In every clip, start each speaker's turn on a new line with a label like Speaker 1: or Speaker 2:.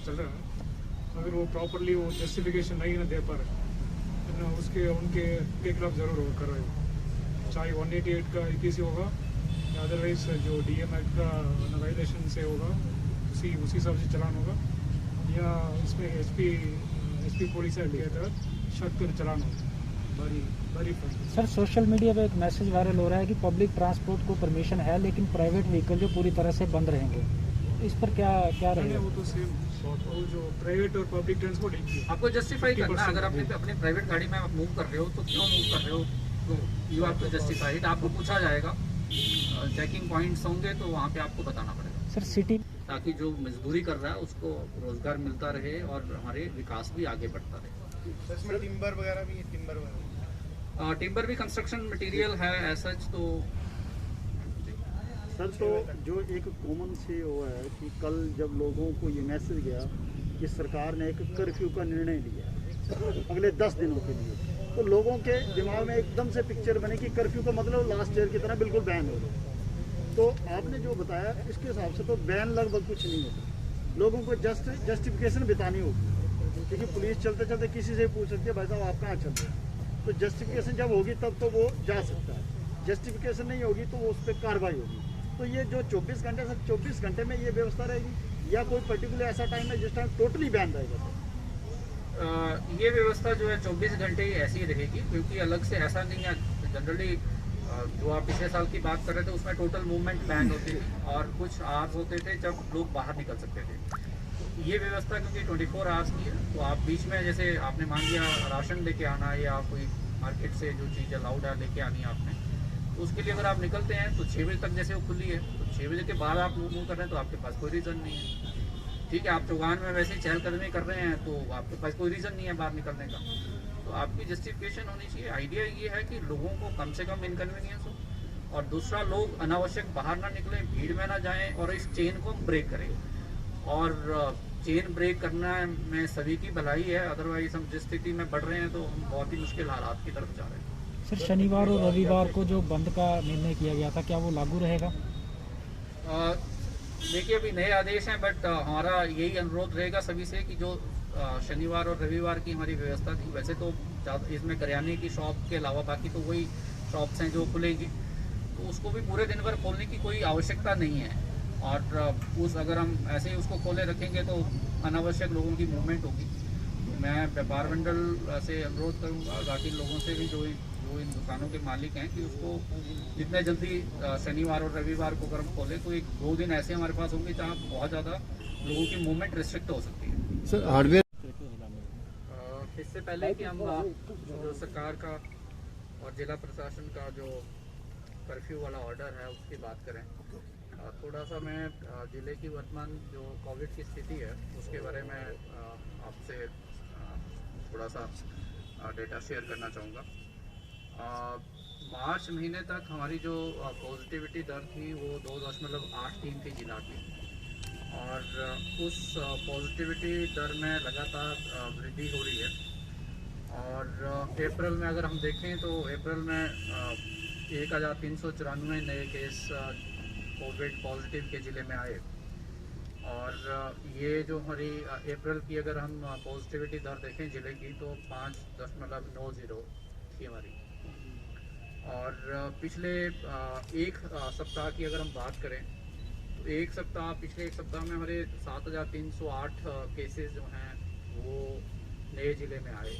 Speaker 1: चल रहा है, अगर वो प्रॉपरली वो जस्टिफिकेशन नहीं ना दे पा रहे ना उसके उनके खिलाफ ज़रूर वो कार्रवाई, चाहे 188 का IPC होगा या अदरवाइज जो DM एक्ट का वायलेशन से होगा उसी हिसाब से चलान होगा, या इसमें SP पुलिस एक्ट के तहत सख्त चलान होगा। बड़ी
Speaker 2: सर सोशल मीडिया पे एक मैसेज वायरल हो रहा है कि पब्लिक ट्रांसपोर्ट को परमिशन है लेकिन प्राइवेट व्हीकल जो पूरी तरह से बंद रहेंगे, इस पर क्या रहेगा?
Speaker 1: वो तो सेम वो जो प्राइवेट और पब्लिक ट्रांसपोर्ट एक ही है।
Speaker 3: आपको जस्टिफाई करना है, अगर आप अपनी प्राइवेट गाड़ी में आप मूव कर रहे हो तो क्यों मूव कर रहे हो, तो you have to justify it. आपको पूछा जाएगा, चेकिंग पॉइंट्स होंगे तो वहाँ पे आपको बताना पड़ेगा
Speaker 2: सर सिटी
Speaker 3: ताकि जो मजदूरी कर रहा है उसको रोजगार मिलता रहे और हमारे विकास भी आगे बढ़ता रहे।
Speaker 4: इसमें टिम्बर वगैरह भी
Speaker 3: टिम्बर भी कंस्ट्रक्शन मटेरियल है ऐसा तो
Speaker 5: सर। तो जो एक कॉमन से वो है कि कल जब लोगों को ये मैसेज गया कि सरकार ने एक कर्फ्यू का निर्णय लिया अगले 10 दिनों के लिए, तो लोगों के दिमाग में एकदम से पिक्चर बने कि कर्फ्यू का मतलब लास्ट ईयर की तरह बिल्कुल बैन हो गया। तो आपने जो बताया इसके हिसाब से तो बैन लगभग कुछ नहीं होता, लोगों को जस्टिफिकेशन बतानी होगी, क्योंकि पुलिस चलते चलते किसी से पूछ सकती है भाई साहब आप कहाँ चल रहे हैं, तो जस्टिफिकेशन जब होगी तब तो वो जा सकता है, जस्टिफिकेशन नहीं होगी तो वो उस पर कार्रवाई होगी। तो ये जो 24 घंटे सर 24 घंटे में ये व्यवस्था रहेगी या कोई पर्टिकुलर ऐसा टाइम है जिस टाइम टोटली बैन रहेगा सर?
Speaker 3: ये व्यवस्था जो है 24 घंटे ही ऐसी रहेगी, क्योंकि अलग से ऐसा नहीं है। जनरली जो आप पिछले साल की बात कर रहे थे उसमें टोटल मूवमेंट बैन होती थी और कुछ आवर्स होते थे जब लोग बाहर निकल सकते थे। ये व्यवस्था क्योंकि 24 आवर्स की है, तो आप बीच में जैसे आपने मान लिया राशन लेके आना या कोई मार्केट से जो चीज़ अलाउड है लेके आनी है आपने, तो उसके लिए अगर आप निकलते हैं तो 6 बजे तक जैसे वो खुली है, तो 6 बजे के बाद आप मूव कर रहे हैं तो आपके पास कोई रीज़न नहीं है। ठीक है, आप चौगान में वैसे ही चहलकदमी कर रहे हैं तो आपके पास कोई रीज़न नहीं है बाहर निकलने का, तो आपकी जस्टिफिकेशन होनी चाहिए। आइडिया ये है कि लोगों को कम से कम इनकन्वीनियंस हो और दूसरा लोग अनावश्यक बाहर ना निकलें, भीड़ में ना जाएं और इस चेन को ब्रेक करें। और चेन ब्रेक करना में सभी की भलाई है, अदरवाइज हम जिस स्थिति में बढ़ रहे हैं तो हम बहुत ही मुश्किल हालात की तरफ जा रहे हैं।
Speaker 2: सर शनिवार और रविवार को जो बंद का निर्णय किया गया था क्या वो लागू रहेगा?
Speaker 3: देखिए अभी नए आदेश हैं, बट हमारा यही अनुरोध रहेगा सभी से कि जो शनिवार और रविवार की हमारी व्यवस्था थी, वैसे तो इसमें करियाने की शॉप के अलावा बाकी तो वही शॉप्स हैं जो खुलेंगी, तो उसको भी पूरे दिन भर खोलने की कोई आवश्यकता नहीं है। और अगर हम ऐसे ही उसको खोले रखेंगे तो अनावश्यक लोगों की मूवमेंट होगी। मैं व्यापार मंडल से अनुरोध करूंगा बाकी लोगों से भी जो इन दुकानों के मालिक हैं कि उसको जितने जल्दी शनिवार और रविवार को अगर हम खोलें तो 1-2 दिन ऐसे हमारे पास होंगे जहाँ बहुत ज़्यादा लोगों की मूवमेंट रिस्ट्रिक्ट हो सकती है।
Speaker 6: सर हार्डवेयर
Speaker 3: इससे पहले कि हम जो सरकार का और जिला प्रशासन का जो कर्फ्यू वाला ऑर्डर है उसकी बात करें, थोड़ा सा मैं ज़िले की वर्तमान जो कोविड की स्थिति है उसके बारे में आपसे थोड़ा सा डेटा शेयर करना चाहूँगा। मार्च महीने तक हमारी जो पॉजिटिविटी दर थी वो 2.83 थी जिला की, और उस पॉजिटिविटी दर में लगातार वृद्धि हो रही है। और अप्रैल में अगर हम देखें तो अप्रैल में 1394 नए केस कोविड पॉजिटिव के ज़िले में आए, और ये जो हमारी अप्रैल की अगर हम पॉजिटिविटी दर देखें ज़िले की तो 5.90 थी हमारी। और पिछले एक सप्ताह की अगर हम बात करें तो पिछले एक सप्ताह में हमारे 7,308 केसेस जो हैं वो नए ज़िले में आए,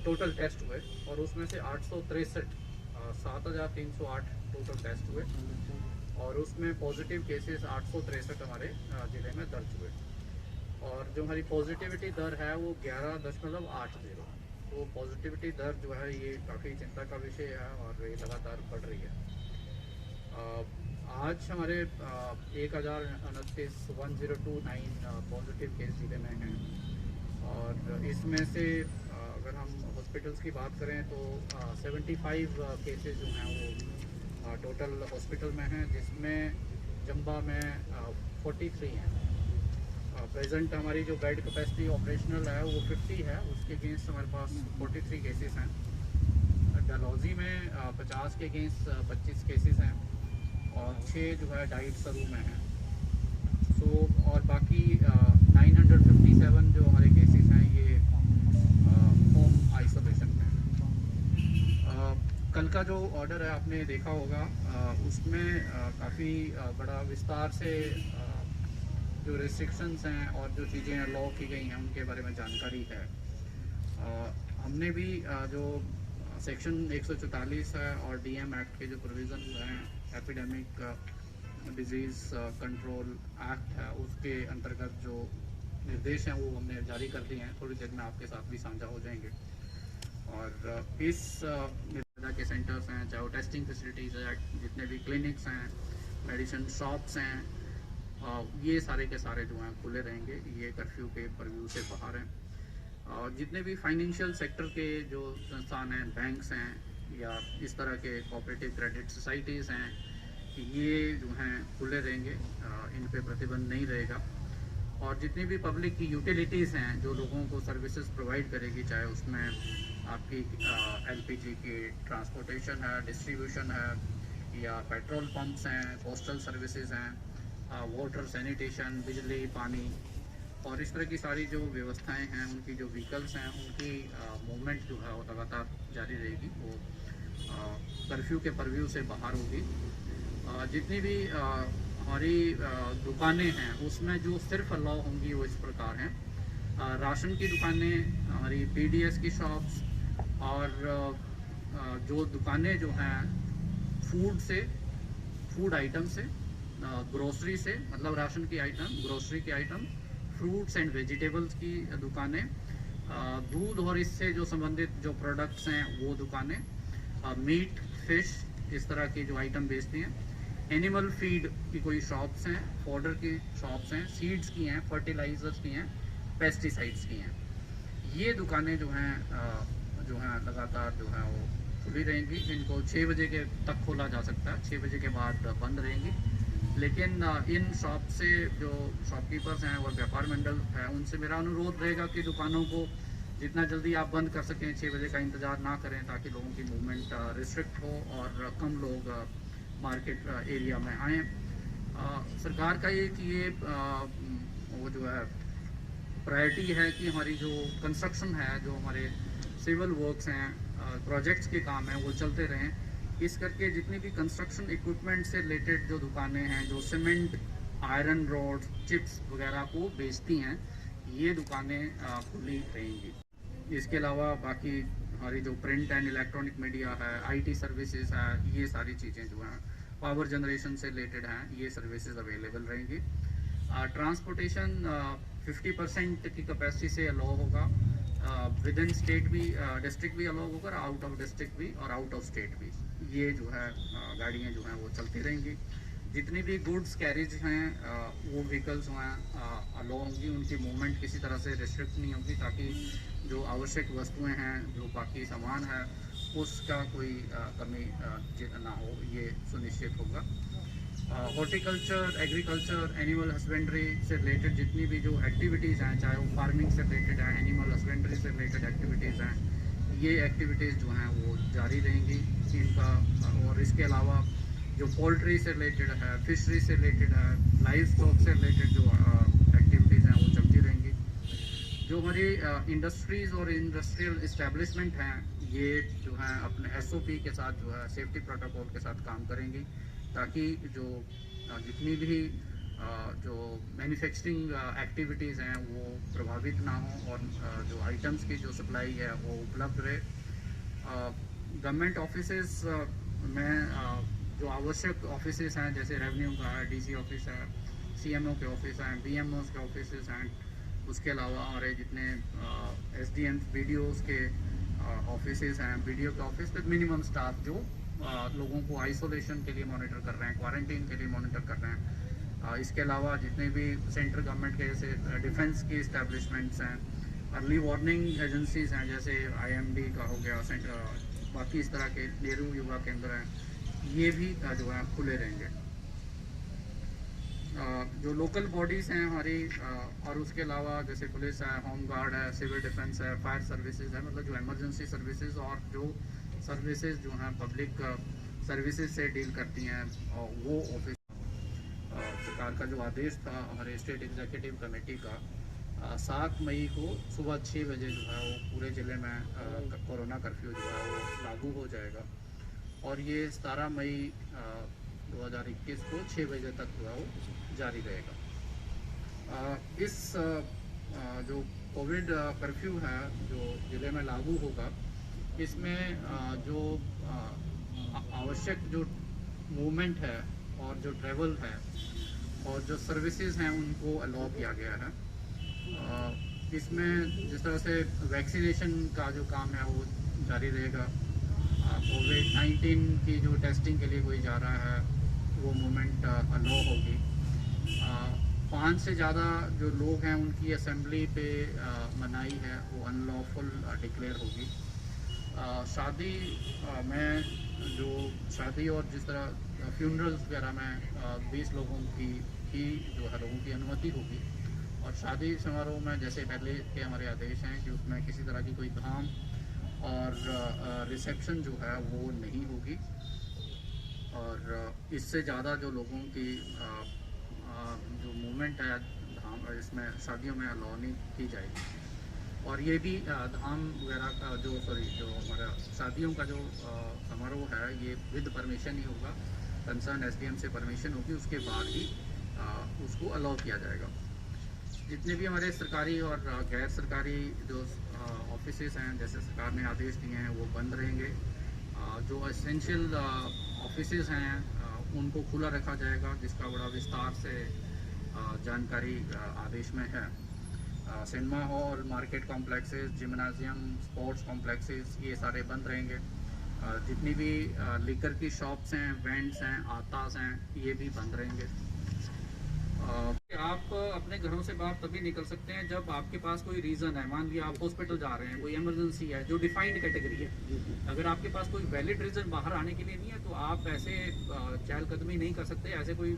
Speaker 3: टोटल टेस्ट हुए, और उसमें से 7,308 टोटल टेस्ट हुए और उसमें पॉजिटिव केसेस 863 हमारे ज़िले में दर्ज हुए। और जो हमारी पॉजिटिविटी दर है वो 11.80। तो पॉजिटिविटी दर जो है ये काफ़ी चिंता का विषय है और ये लगातार बढ़ रही है। आज हमारे 1029 पॉजिटिव केस ज़िले में हैं, और इसमें से अगर हम हॉस्पिटल्स की बात करें तो 75 केसेस जो हैं वो टोटल हॉस्पिटल में हैं, जिसमें चंबा में 43 हैं। प्रेजेंट हमारी जो बेड कैपेसिटी ऑपरेशनल है वो 50 है, उसके अगेंस्ट हमारे पास 43 केसेस हैं। डलहौजी में 50 के अगेंस्ट 25 केसेस हैं और 6 जो है डाइट सरू में हैं। और बाकी का जो ऑर्डर है आपने देखा होगा, उसमें काफ़ी बड़ा विस्तार से जो रिस्ट्रिक्शंस हैं और जो चीज़ें लॉ की गई हैं उनके बारे में जानकारी है। हमने भी जो सेक्शन 144 है और डीएम एक्ट के जो प्रोविज़न हैं, एपिडेमिक डिजीज़ कंट्रोल एक्ट है, उसके अंतर्गत जो निर्देश हैं वो हमने जारी कर दिए हैं। थोड़ी देर में आपके साथ भी साझा हो जाएंगे। और इस निर्देश के सेंटर्स हैं, चाहे वो टेस्टिंग फैसिलिटीज़ है, जितने भी क्लिनिक्स हैं, मेडिसिन शॉप्स हैं, ये सारे के सारे जो हैं खुले रहेंगे। ये कर्फ्यू के परव्यू से बाहर हैं। और जितने भी फाइनेंशियल सेक्टर के जो संस्थान हैं, बैंक्स हैं या इस तरह के कोऑपरेटिव क्रेडिट सोसाइटीज़ हैं, ये जो हैं खुले रहेंगे, इन पे प्रतिबंध नहीं रहेगा। और जितनी भी पब्लिक की यूटिलिटीज़ हैं जो लोगों को सर्विसेज प्रोवाइड करेगी, चाहे उसमें आपकी एलपीजी की ट्रांसपोर्टेशन है, डिस्ट्रीब्यूशन है, या पेट्रोल पंप्स हैं, पोस्टल सर्विसेज हैं, वाटर सैनिटेशन, बिजली, पानी और इस तरह की सारी जो व्यवस्थाएं हैं, उनकी जो व्हीकल्स हैं, उनकी मूवमेंट जो है वो लगातार जारी रहेगी। वो कर्फ्यू के परव्यू से बाहर होगी। जितनी भी हमारी दुकानें हैं उसमें जो सिर्फ अलाउ होंगी वो इस प्रकार हैं। राशन की दुकानें, हमारी पीडीएस की शॉप्स और जो दुकानें जो हैं फूड आइटम से, ग्रोसरी से, मतलब राशन की आइटम, ग्रोसरी की आइटम, फ्रूट्स एंड वेजिटेबल्स की दुकानें, दूध और इससे जो संबंधित जो प्रोडक्ट्स हैं वो दुकानें, मीट, फिश, इस तरह की जो आइटम बेचती हैं, एनिमल फीड की कोई शॉप्स हैं, फॉडर की शॉप्स हैं, सीड्स की हैं, फर्टिलाइजर्स की हैं, पेस्टिसाइड्स की हैं। ये दुकानें जो हैं लगातार जो हैं वो खुली रहेंगी। इनको 6 बजे के तक खोला जा सकता है, 6 बजे के बाद बंद रहेंगी। लेकिन इन शॉप से जो शॉपकीपर्स हैं और व्यापार मंडल है, उनसे मेरा अनुरोध रहेगा कि दुकानों को जितना जल्दी आप बंद कर सकें, 6 बजे का इंतज़ार ना करें, ताकि लोगों की मूवमेंट रिस्ट्रिक्ट हो और कम लोग मार्केट एरिया में आएँ। सरकार का ये वो जो है प्रायोरिटी है कि हमारी जो कंस्ट्रक्शन है, जो हमारे सिविल वर्क्स हैं, प्रोजेक्ट्स के काम हैं, वो चलते रहें। इस करके जितनी भी कंस्ट्रक्शन इक्विपमेंट से रिलेटेड जो दुकानें हैं, जो सीमेंट, आयरन रोड, चिप्स वगैरह को बेचती हैं, ये दुकानें खुली रहेंगी। इसके अलावा बाकी हमारी जो प्रिंट एंड इलेक्ट्रॉनिक मीडिया है, आईटी सर्विसेज है, ये सारी चीज़ें जो हैं पावर जनरेशन से रिलेटेड हैं, ये सर्विसेज अवेलेबल रहेंगी। ट्रांसपोर्टेशन 50% की कैपेसिटी से अलाउ होगा। विद इन स्टेट भी, डिस्ट्रिक्ट भी अलाउ होगा, आउट ऑफ डिस्ट्रिक्ट भी और आउट ऑफ स्टेट भी। ये जो है गाड़ियाँ जो हैं वो चलती रहेंगी। जितनी भी गुड्स कैरेज हैं, वो व्हीकल्स जो हैं अलाउ होंगी, उनकी मूवमेंट किसी तरह से रिस्ट्रिक्ट नहीं होगी, ताकि जो आवश्यक वस्तुएं हैं, जो बाकी सामान है, उसका कोई कमी ना हो, ये सुनिश्चित होगा। हॉर्टिकल्चर, एग्रीकल्चर, एनिमल हस्बेंड्री से रिलेटेड जितनी भी जो एक्टिविटीज़ हैं, चाहे वो फार्मिंग से रिलेटेड है, एनिमल हस्बेंड्री से रिलेटेड एक्टिविटीज़ हैं, ये एक्टिविटीज़ जो हैं वो जारी रहेंगी इनका। और इसके अलावा जो पोल्ट्री से रिलेटेड है, फिशरी से रिलेटेड है, लाइव स्टॉक से रिलेटेड जो एक्टिविटीज़ हैं वो चलती रहेंगी। जो हमारी इंडस्ट्रीज़ और इंडस्ट्रियल इस्टेब्लिशमेंट हैं, ये जो हैं अपने SOP के साथ जो है सेफ्टी प्रोटोकॉल के साथ काम करेंगी, ताकि जो जितनी भी जो मैन्युफैक्चरिंग एक्टिविटीज़ हैं वो प्रभावित ना हो और जो आइटम्स की जो सप्लाई है वो उपलब्ध रहे। गवर्नमेंट ऑफिसेस में जो आवश्यक ऑफिसेस हैं, जैसे रेवेन्यू का है, DC ऑफिस है, CMO के ऑफिस हैं, BMOs के ऑफिसेस हैं, उसके अलावा हमारे जितने SDMs, BDOs के ऑफिसेस हैं, BDO के ऑफिस विद मिनिमम स्टाफ जो लोगों को आइसोलेशन के लिए मॉनिटर कर रहे हैं, क्वारंटीन के लिए मॉनिटर कर रहे हैं। इसके अलावा जितने भी सेंट्रल गवर्नमेंट के जैसे डिफेंस की इस्टेब्लिशमेंट्स हैं, अर्ली वार्निंग एजेंसीज हैं, जैसे IMD का हो गया, बाकी इस तरह के नेहरू युवा केंद्र हैं, ये भी जो है खुले रहेंगे। जो लोकल बॉडीज़ हैं हमारी, और उसके अलावा जैसे पुलिस है, होम गार्ड है, सिविल डिफेंस है, फायर सर्विसेज है, मतलब जो इमरजेंसी सर्विसेज और जो सर्विसेज जो हैं पब्लिक सर्विसेज से डील करती हैं, और वो ऑफिस सरकार का जो आदेश था हमारे स्टेट एग्जीक्यूटिव कमेटी का, 7 मई को सुबह 6 बजे जो है वो पूरे ज़िले में कोरोना कर्फ्यू जो है वो लागू हो जाएगा। और ये 17 मई 2021 को 6 बजे तक जो है वो जारी रहेगा। इस जो कोविड कर्फ्यू है जो ज़िले में लागू होगा, इसमें जो आवश्यक जो मूवमेंट है और जो ट्रैवल है और जो सर्विसेज हैं उनको अलाउ किया गया है। इसमें जिस तरह से वैक्सीनेशन का जो काम है वो जारी रहेगा। कोविड-19 की जो टेस्टिंग के लिए कोई जा रहा है वो मूवमेंट अलाउ होगी। 5 से ज़्यादा जो लोग हैं उनकी असेंबली पे मनाही है वो अनलॉफुल डिक्लेयर होगी। शादी में जो शादी और जिस तरह फ्यूनरल्स वगैरह में 20 लोगों की ही जो है लोगों की अनुमति होगी। और शादी समारोह में जैसे पहले के हमारे आदेश हैं कि उसमें किसी तरह की कोई धाम और रिसेप्शन जो है वो नहीं होगी और इससे ज़्यादा जो लोगों की जो मूवमेंट है धाम इसमें शादियों में अलाउ नहीं की जाएगी। और ये भी धाम वगैरह का जो हमारा शादियों का जो समारोह है ये विद परमिशन ही होगा। कंसर्न SDM से परमिशन होगी, उसके बाद ही उसको अलाउ किया जाएगा। जितने भी हमारे सरकारी और गैर सरकारी जो ऑफिसेज हैं जैसे सरकार ने आदेश दिए हैं वो बंद रहेंगे। जो एसेंशियल ऑफिसेज हैं उनको खुला रखा जाएगा, जिसका बड़ा विस्तार से जानकारी आदेश में है। Cinema hall, market complexes, gymnasium, sports complexes ये सारे बंद रहेंगे। जितनी भी लिकर की शॉप्स हैं, वेंट्स हैं, आतास हैं, ये भी बंद रहेंगे। आप अपने घरों से बाहर तभी निकल सकते हैं जब आपके पास कोई रीज़न है। मान लिया आप हॉस्पिटल जा रहे हैं, कोई इमरजेंसी है जो डिफाइंड कैटेगरी है। अगर आपके पास कोई वैलिड रीज़न बाहर आने के लिए नहीं है तो आप ऐसे चहलकदमी नहीं कर सकते, ऐसे कोई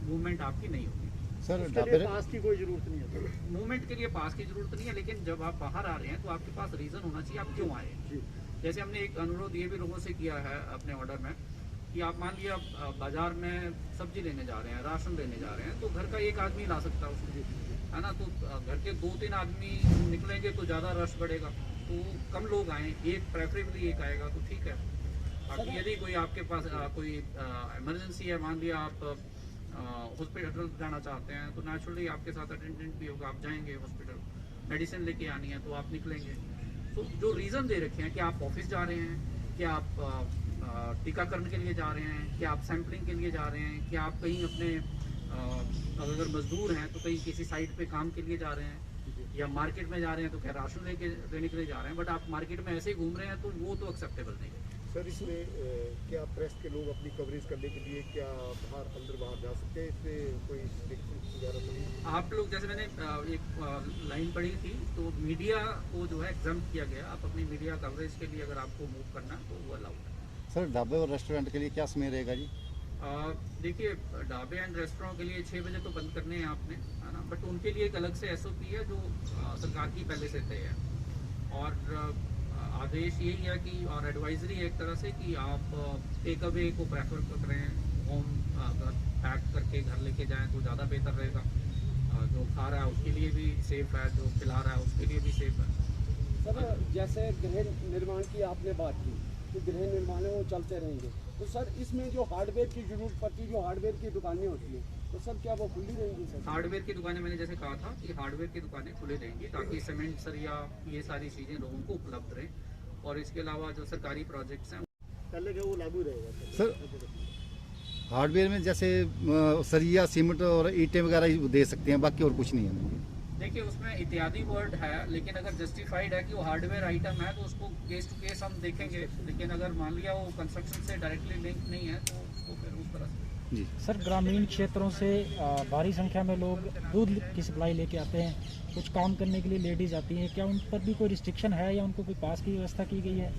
Speaker 3: मूवमेंट आपकी नहीं होगी।
Speaker 5: सर उसके लिए पास की कोई ज़रूरत नहीं है।
Speaker 3: मूवमेंट के लिए पास की ज़रूरत नहीं है, लेकिन जब आप बाहर आ रहे हैं तो आपके पास रीज़न होना चाहिए आप क्यों आए। जैसे हमने एक अनुरोध ये भी लोगों से किया है अपने ऑर्डर में कि आप मान लिया बाजार में सब्जी लेने जा रहे हैं, राशन लेने जा रहे हैं, तो घर का एक आदमी ला सकता है उसको, है ना। तो घर के 2-3 आदमी निकलेंगे तो ज़्यादा रश बढ़ेगा, तो कम लोग आएँ, एक प्रेफरेबली एक आएगा तो ठीक है। बाकी यदि कोई आपके पास कोई इमरजेंसी है, मान लिया आप हॉस्पिटल जाना चाहते हैं तो नेचुरली आपके साथ अटेंडेंट भी होगा, आप जाएंगे हॉस्पिटल, मेडिसिन लेके आनी है तो आप निकलेंगे। तो जो रीज़न दे रखे हैं कि आप ऑफिस जा रहे हैं, कि आप टीकाकरण के लिए जा रहे हैं, कि आप सैम्पलिंग के लिए जा रहे हैं, कि आप कहीं अपने अगर मजदूर हैं तो कहीं किसी साइट पे काम के लिए जा रहे हैं, या मार्केट में जा रहे हैं तो क्या राशन लेने के लिए जा रहे हैं, बट आप मार्केट में ऐसे ही घूम रहे हैं तो वो तो एक्सेप्टेबल नहीं है।
Speaker 4: सर इसमें क्या प्रेस के लोग अपनी कवरेज करने के लिए क्या अंदर बाहर जा सकते हैं, इसमें कोई रिस्ट्रिक्शन वगैरह तो नहीं?
Speaker 3: आप लोग जैसे मैंने एक लाइन पढ़ी थी तो मीडिया को जो है एग्जाम किया गया। आप अपनी मीडिया कवरेज के लिए अगर आपको मूव करना है तो वो अलाउड है।
Speaker 5: सर ढाबे और रेस्टोरेंट के लिए क्या समय रहेगा जी?
Speaker 3: देखिए ढाबे एंड रेस्टोरेंट के लिए 6 बजे तो बंद करने हैं आपने, है ना, बट उनके लिए एक अलग से SOP है जो सरकार की पहले से तय है। और आदेश यही है कि और एडवाइजरी है एक तरह से कि आप टेक अवे को प्रेफर करें, होम अगर पैक करके घर लेके जाएं तो ज़्यादा बेहतर रहेगा। जो खा रहा है उसके लिए भी सेफ़ है, जो खिला रहा है उसके लिए भी सेफ़ है।
Speaker 6: सर जैसे गृह निर्माण की आपने बात की तो गृह निर्माण है वो चलते रहेंगे, तो सर इसमें जो हार्डवेयर की जरूरत पड़ती है, जो हार्डवेयर की दुकानें होती हैं, तो सर क्या वो खुली रहेंगी? सर
Speaker 3: हार्डवेयर की दुकानें मैंने जैसे कहा था कि हार्डवेयर की दुकानें खुली रहेंगी ताकि सीमेंट, सरिया, ये सारी चीज़ें लोगों को उपलब्ध रहें। और इसके अलावा जो सरकारी प्रोजेक्ट्स हैं
Speaker 5: पहले का वो लागू रहेगा सर। हार्डवेयर में जैसे सरिया, सीमेंट और ईंटें वगैरह दे सकते हैं, बाकी और कुछ नहीं है।
Speaker 3: देखिए उसमें इत्यादि वर्ड है, लेकिन अगर जस्टिफाइड है कि वो हार्डवेयर आइटम है तो उसको केस टू केस हम देखेंगे। लेकिन अगर मान लिया वो कंस्ट्रक्शन से डायरेक्टली लिंक नहीं है तो उसको फिर उस तरह से
Speaker 5: जी।
Speaker 2: सर ग्रामीण क्षेत्रों से भारी संख्या में लोग दूध की सप्लाई लेके आते हैं, कुछ काम करने के लिए लेडीज़ आती हैं, क्या उन पर भी कोई रिस्ट्रिक्शन है या उनको कोई पास की व्यवस्था की गई है?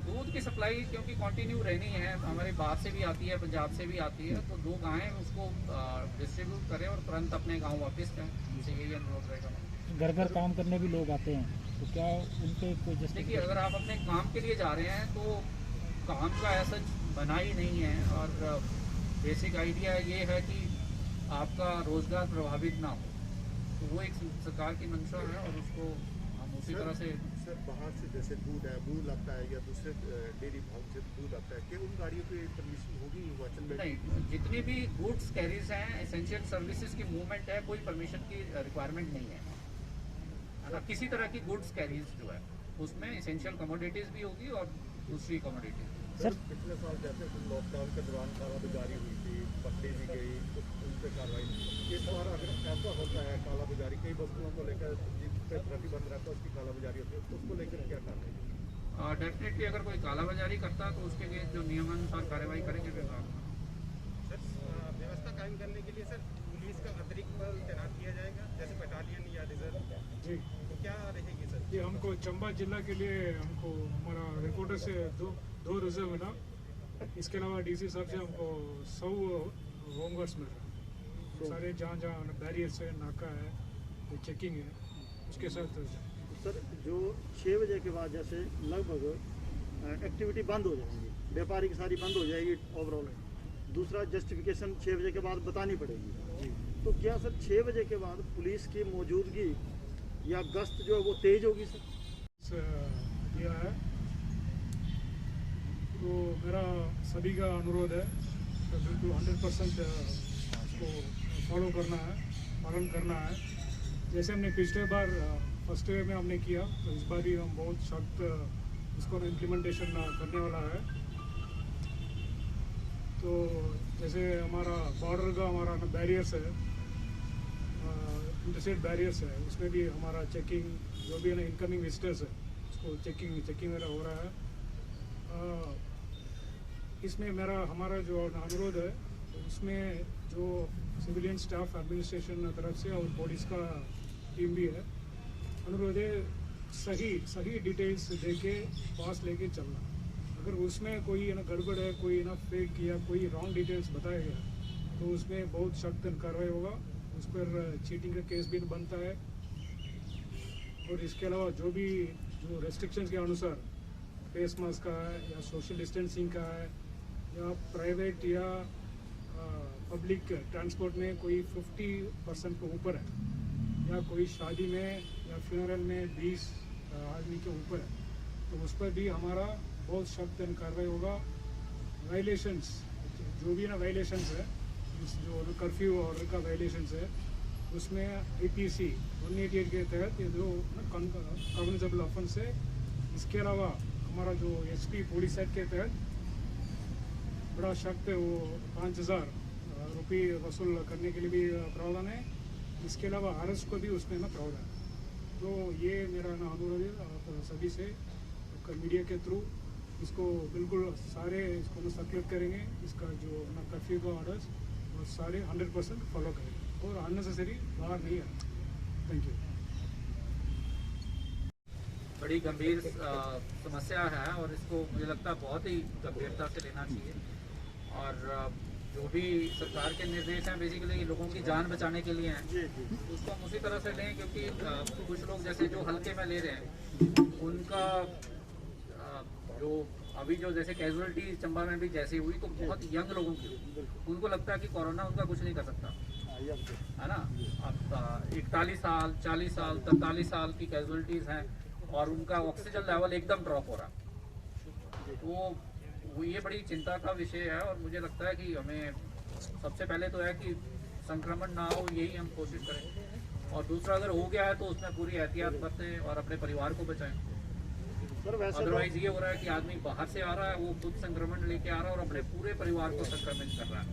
Speaker 3: दूध की सप्लाई क्योंकि कंटिन्यू रहनी है, हमारे बाहर से भी आती है, पंजाब से भी आती है, तो लोग आएँ उसको डिस्ट्रीब्यूट करें और तुरंत अपने गाँव वापस जाएँ। उनसे यही अनुरोध रहेगा।
Speaker 2: घर घर काम करने भी लोग आते हैं, तो क्या उनके कोई
Speaker 3: देखिए अगर आप अपने काम के लिए जा रहे हैं तो काम का ऐसा बना ही नहीं है, और बेसिक आइडिया ये है कि आपका रोज़गार प्रभावित ना हो, तो वो एक सरकार की मंशा है और उसको हम उसी तरह से
Speaker 4: सर बाहर से जैसे दूध आता है या दूसरे डेयरी फार्म से दूध आता है, क्या उन गाड़ियों पे परमिशन होगी हिमाचल में?
Speaker 3: नहीं, जितनी भी गुड्स कैरीज हैं, एसेंशियल सर्विसेज की मूवमेंट है, कोई परमिशन की रिक्वायरमेंट नहीं है ना। किसी तरह की गुड्स कैरीज जो है उसमें एसेंशियल कमोडिटीज भी होगी और दूसरी कमोडिटीज।
Speaker 4: सर पिछले साल जैसे लॉकडाउन के दौरान कालाबाजारी हुई थी, पकड़ी भी गई, तो उन पर कार्रवाई। इस बार अगर ऐसा होता है कालाबाजारी, कई वस्तुओं को लेकर जिस पर प्रतिबंध रहता है उसकी कालाबाजारी होती है, तो उसको लेकर क्या कार्रवाई?
Speaker 3: डेफिनेटली अगर कोई कालाबाजारी करता है तो उसके लिए जो नियमानुसार कार्रवाई करेंगे विभाग।
Speaker 7: सर व्यवस्था कायम करने के लिए सर पुलिस का अतिरिक्त बल तैनात किया जाएगा, जैसे बटालियन या रिजर्व,
Speaker 1: जी
Speaker 7: तो क्या रहेगी सर?
Speaker 1: ये हमको चंबा जिला के लिए हमको हमारा रिकॉर्डर से दो रिजर्व मिला। इसके अलावा डीसी साहब से हमको 100 होमगार्ड्स मिल रहा है। सारे जहाँ जहाँ बैरियर्स है, नाका है, चेकिंग है, उसके साथ।
Speaker 5: सर जो 6 बजे के बाद जैसे लगभग एक्टिविटी बंद हो जाएगी, व्यापारी की सारी बंद हो जाएगी ओवरऑल। दूसरा जस्टिफिकेशन 6 बजे के बाद बतानी पड़ेगी। तो क्या सर 6 बजे के बाद पुलिस की मौजूदगी या गश्त जो है वो तेज होगी सर?
Speaker 1: दिया है तो मेरा सभी का अनुरोध है तो बिल्कुल 100% उसको फॉलो करना है, पालन करना है। जैसे हमने पिछले बार फर्स्ट वे में हमने किया, तो इस बार भी हम बहुत सख्त इसको इम्प्लीमेंटेशन करने वाला है। तो जैसे हमारा बॉर्डर का हमारा बैरियर्स है, इंटरस्टेट बैरियर्स है, उसमें भी हमारा चेकिंग जो भी है ना, इनकमिंग विजिटर्स है उसको चेकिंग मेरा हो रहा है। इसमें हमारा जो अनुरोध है उसमें जो सिविलियन स्टाफ एडमिनिस्ट्रेशन तरफ से और पुलिस का टीम भी है, अनुरोध है सही डिटेल्स देके पास लेके चलना। अगर उसमें कोई ना गड़बड़ है, कोई ना फेक या कोई रॉन्ग डिटेल्स बताया गया तो उसमें बहुत सख्त कार्रवाई होगा। उस पर चीटिंग का केस भी बनता है। और इसके अलावा जो रेस्ट्रिक्शंस के अनुसार फेस मास्क का है या सोशल डिस्टेंसिंग का है या प्राइवेट या पब्लिक ट्रांसपोर्ट में कोई 50% के ऊपर है या कोई शादी में या फ्यूनरल में 20 आदमी के ऊपर है तो उस पर भी हमारा बहुत सख्त कार्रवाई होगा। वायलेशंस जो भी ना वायलेशंस है, जो कर्फ्यू ऑर्डर का वायलेशंस है, उसमें IPC 188 के तहत ये जो कॉग्निजेबल ऑफेंस है। इसके अलावा हमारा जो SP पुलिस एक्ट के तहत बड़ा सख्त है, वो 5000 रुपये वसूल करने के लिए भी प्रावधान है। इसके अलावा अरेस्ट को भी उसमें ना प्रावधान है। तो ये मेरा ना अनुरोध है आप सभी से, मीडिया के थ्रू इसको बिल्कुल सारे इसको ना सर्कुलेट करेंगे, इसका जो ना कर्फ्यू का ऑर्डर्स वो सारे 100% फॉलो करेंगे और अननेसेसरी बाहर नहीं आए। Thank you.
Speaker 3: बड़ी गंभीर समस्या है और इसको मुझे लगता है बहुत ही गंभीरता से लेना चाहिए। और जो भी सरकार के निर्देश हैं बेसिकली लोगों की जान बचाने के लिए हैं, उसको हम उसी तरह से लें। क्योंकि कुछ लोग जैसे जो हल्के में ले रहे हैं उनका जो अभी जो जैसे कैजुअलिटी चंबा में भी जैसी हुई तो बहुत यंग लोगों की, उनको लगता है कि कोरोना उनका कुछ नहीं कर सकता, है ना। अब 41 साल 40 साल 43 साल की कैजुअलिटीज़ हैं और उनका ऑक्सीजन लेवल एकदम ड्रॉप हो रहा। तो ये बड़ी चिंता का विषय है और मुझे लगता है कि हमें सबसे पहले तो है कि संक्रमण ना हो, यही हम कोशिश करें। और दूसरा अगर हो गया है तो उसमें पूरी एहतियात बरतें और अपने परिवार को बचाएं। अदरवाइज ये हो रहा है कि आदमी बाहर से आ रहा है, वो खुद संक्रमण लेके आ रहा है और अपने पूरे परिवार को संक्रमित कर रहा है।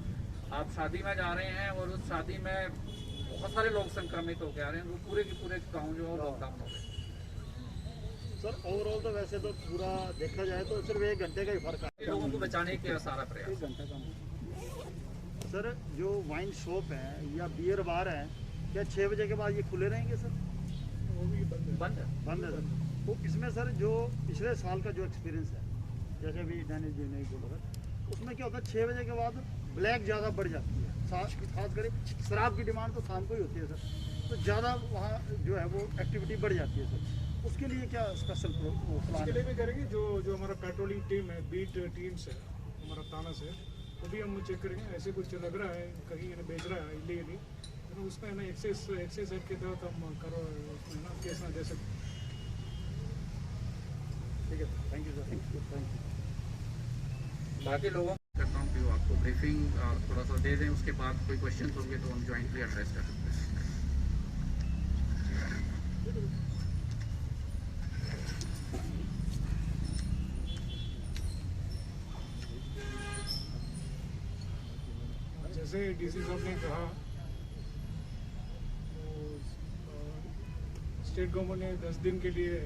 Speaker 3: आप शादी में जा रहे हैं और उस शादी में बहुत सारे लोग संक्रमित होकर आ रहे हैं, वो पूरे के पूरे गाँव जो है लॉकडाउन हो गए।
Speaker 5: सर ओवरऑल तो वैसे तो पूरा देखा जाए तो सिर्फ 1 घंटे का ही फर्क है
Speaker 3: लोगों को बचाने के सारा प्रयास।
Speaker 5: 1 घंटे का। सर जो वाइन शॉप है या बियर बार है, क्या 6 बजे के बाद ये खुले रहेंगे सर?
Speaker 1: वो भी
Speaker 3: बंद है।
Speaker 5: बंद है सर। तो इसमें सर जो पिछले साल का जो एक्सपीरियंस है, जैसे अभी डैनिश जी ने बोला सर, उसमें क्या होता है 6 बजे के बाद ब्लैक ज़्यादा बढ़ जाती है। खास कर शराब की डिमांड तो शाम को ही होती है सर, तो ज़्यादा वहाँ जो है वो एक्टिविटी बढ़ जाती है सर। उसके लिए क्या स्पेशल प्लान?
Speaker 1: उसके लिए भी करेंगे। जो हमारा पेट्रोलिंग टीम है, बीट टीम्स है हमारा थाना से, वो भी हम चेक करेंगे। ऐसे कुछ लग रहा है कहीं बेच रहा है इलीगली, तो उसमें ना एक्सेस एक्ट के तहत हम करो उसमें ना केस ना दे सकते।
Speaker 5: ठीक है, thank you sir, thank you.
Speaker 3: बाकी लोगों करता हूँ कि वो आपको ब्रीफिंग थोड़ा सा दे दें, उसके बाद कोई क्वेश्चन होंगे तो हम जॉइंटली एड्रेस कर सकते हैं।
Speaker 1: जैसे डीसी साहब ने कहा, तो स्टेट गवर्नमेंट ने 10 दिन के लिए